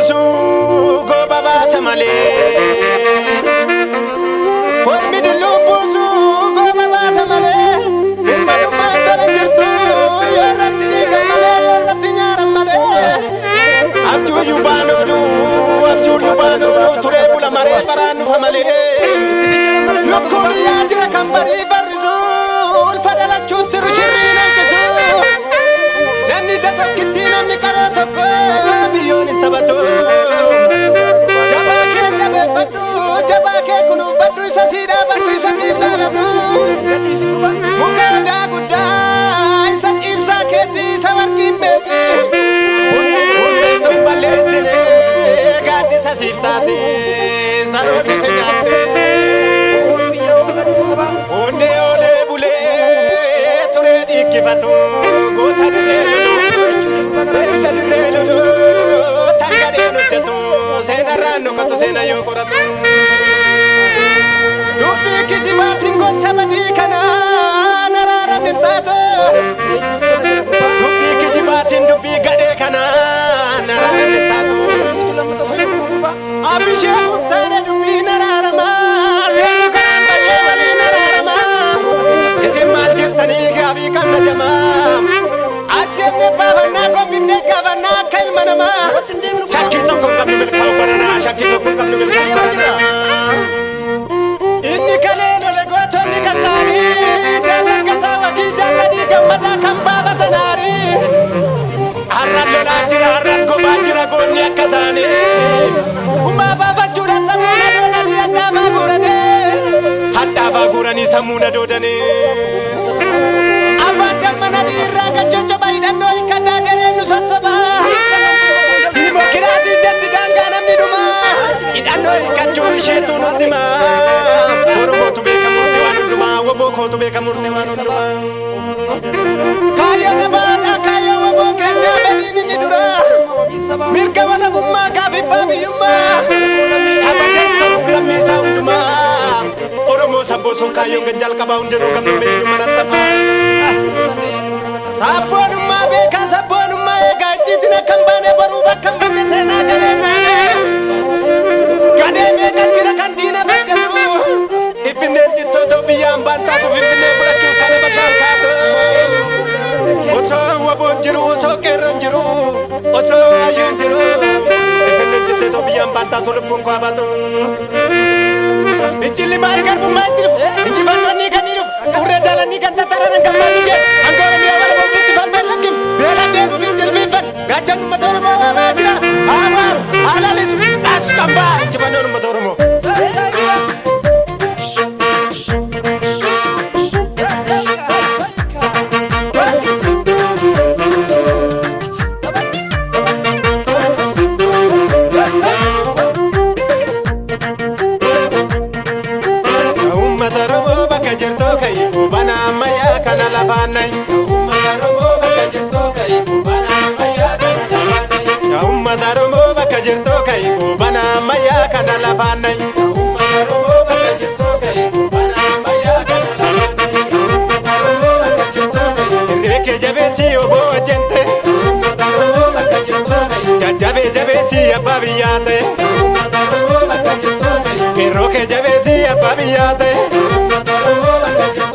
buusu goba baasa malee Ormi dilluun buusu goba baasa malee Birmadummaan tola jirtu yoo irratti dhiigan malee yoo irratti nyaaran malee Abjuu yuubaan oolu abjuun lubaan oolu turee bula maree baraan nufa malee Lukkuun yaa jira kan barii barrisu ulfa dhalachuutti rushirrii nankisu Namni tokkitti namni karoo tokko biyyoon hin taphatu Jabaa kee jabeeffadhu jabaa kee kunuunfadhu isa sii dhaabatu isa siif laalatu Muka odaa guddaa isa ciibsaa keetti isa warqiin meeti Hundee balleessine gaaddisa siif taate saroonni si nyaatte Hundee olee bulee turee dhiikkifatu goota dirree lolu tangadeen hojjetu seenarraan dhokatu seena yoo qoratu Dubbii kijibaatiin gocha badii kanaa naraaran hin taatu Dubbii kijibaatiin dubbii gadhee kanaa naraaran hin taatu Abishee futtaane dubbii naraaramaa Teenu kanaan bayyee walii naraaramaa Isin maal jettanii gaabii qabna jamaa Ajjeefne baafannaa gombifne gaafannaa akka ilma namaa Shakkii tokko hin qabnu milkaa'u baranaa Shakkii tokko hin qabnu milkaa'u baranaa Inni kalee lole gootonni kattaanii Jaallan gasaa wagii jaalladhii gammadaa kan baafatan aarii Har'aan lolaa jira har'aas gobaa jira goonni akka isaanii Hummaa baafachuudhaan sammuuna doodanii hadhaafaa guuranii Hadhaafaa guuranii sammuuna doodanii Abbaan dammana dhiirraa gachochoba hidhannoo hiikkannaa jedheen nu sossobaa Dimokiraatii jetti daangaa namni dhumaa Hidhannoo hiikkachuun isheetu nutti himaa Oromootu beekamurti waan hundumaa Woboo kootu beekamurti waan hundumaa Kaayyoo nabaadhaa kaayyoo woboo keenyaa badiin inni duraa Mirga walabummaa gaafibbaa biyyummaa Qabateen ta'uuf lammiisaa hundumaa Oromoo sabboosuun kaayyoon kan jalqabaa hundinuu qabnu beeynu marattafaa Sabboonummaa beekaa sabboonummaa eegaa icciitiin akka hin baane baruuf akka hin banne seenaa gadeennaane Gadee meeqa jira kan diina faccatu Finfinneen cittootoo biyyaan baantaatu Finfinnee fudhachuuf kana bashaan kaatu Osoo waboon jiru osoo qeerroon jiru osoo hayyuun jiru Finfinneen cittootoo biyyaan baantaatu lubbuun koo habaatu Injilli maali garbummaa itti dhufu injifannoonni kan ni dhufu Urree jaalanii kan tattararan kan maal dhigee Hanga Oromiyaa walabuuf itti falmeen lakkim Beelaan deemuuf hin jilbiinfan Gaachan uummata Oromoo waamaa jira Haawaaru haalaalisu Dhaas kan ba'a injifannoon uummata Oromoo Lafaanay Ummata Oromoo bakka jirtoo ka'e bana ammayyaa kana lafaanay Ummata Oromoo bakka jirtoo ka'e bana ammayyaa kana lafaanay Ummata Oromoo bakka jirtoo ka'e bana ammayyaa kana lafaanay Ummata Oromoo bakka jirtoo ka'e Irreeke jabeessi oboo hojjente Ummata Oromoo bakka jirtoo ka'e Jajjabee jabeessi abbaa biyyaa ta'e Ummata Oromoo bakka jirtoo ka'e Qeerrooke jabeessi abbaa biyyaa ta'e Ummata Oromoo bakka jirtoo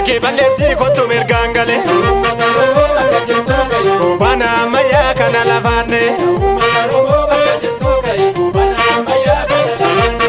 Ke balleessi kottu mirgaan gale Ummata Oromoo bakka jirtoo ka'e bana ammayyaa kana lafaanne Ummata Oromoo bakka jirtoo ka'e bana ammayyaa kana lafaanne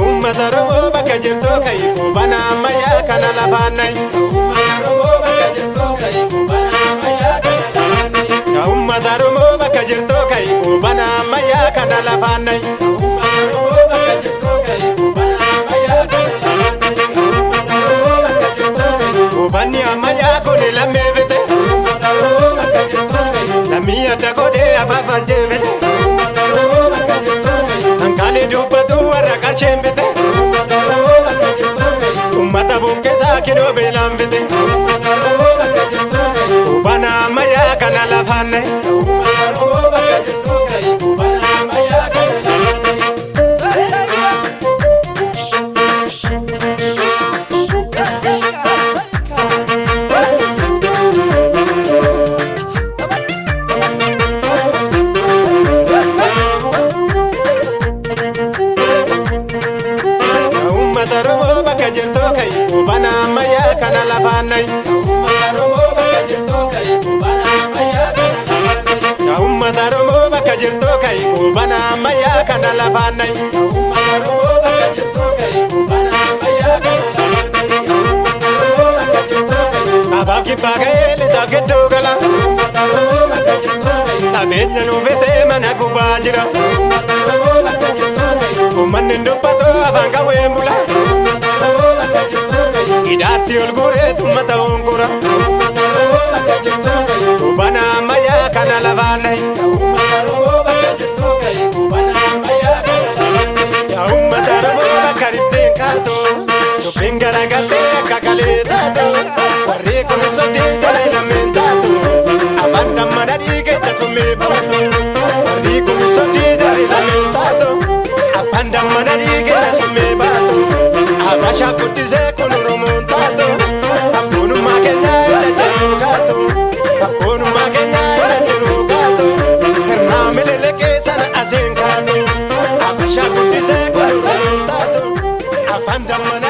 Ummata Oromoo bakka jirtoo ka'e bana ammayyaa kana lafaanay Ummata Oromoo bakka jirtoo ka'e bana ammayyaa kana lafaanay Ummata Oromoo bakka jirtoo ka'e bana ammayyaa kana lafaanay Ummata Oromoo bakka jirtoo ka'e bana ammayyaa kana lafaanay Ummata Oromoo bakka jirtoo ka'e banni ammayyaa kuni lammee fite Ummata Oromoo bakka jirtoo ka'e lammii adda godhee afaafan jeefite Ummata Oromoo bakka jirtoo ka'e hankaalee dubbatu warra qarsheen fite Ummata buqqesaa kinoo beelaan fite Bana ammayyaa kana lafaanne lafaanay. Yaa uummata Oromoo bakka jirtoo ka'i goobana ammayyaa kana lafaanay. Abaab kibbaa ga'ee lixaaf gidduu gala. Dhabeenya nuufitee mana gubbaa jira. Uummanni dubbatu afaan qawween bula. Hidhaatti ol guuree tumma ta'uun gura. Goobana ammayyaa kana lafaanay. Yaa uummata Oromoo bakka ritteen kaatu. Dubbiin garagaltee akka galee taatu. Warri kun soddii ta'e lameen taatu. Afaan dammana dhiigeessa summee baatu. Warri kun soddii ta'e lameen taatu. Afaan dammana dhiigeessa summee baatu. Abashaa guddisee kun Oromoon taatu. Sabboonummaa keenyaa irra jiru kaatu. Sabboonummaa keenyaa irra jiru kaatu. Hirnaa mililikee sana asiin kaatu. Abashaa guddisee kun Oromoon taatu. Afaan dammana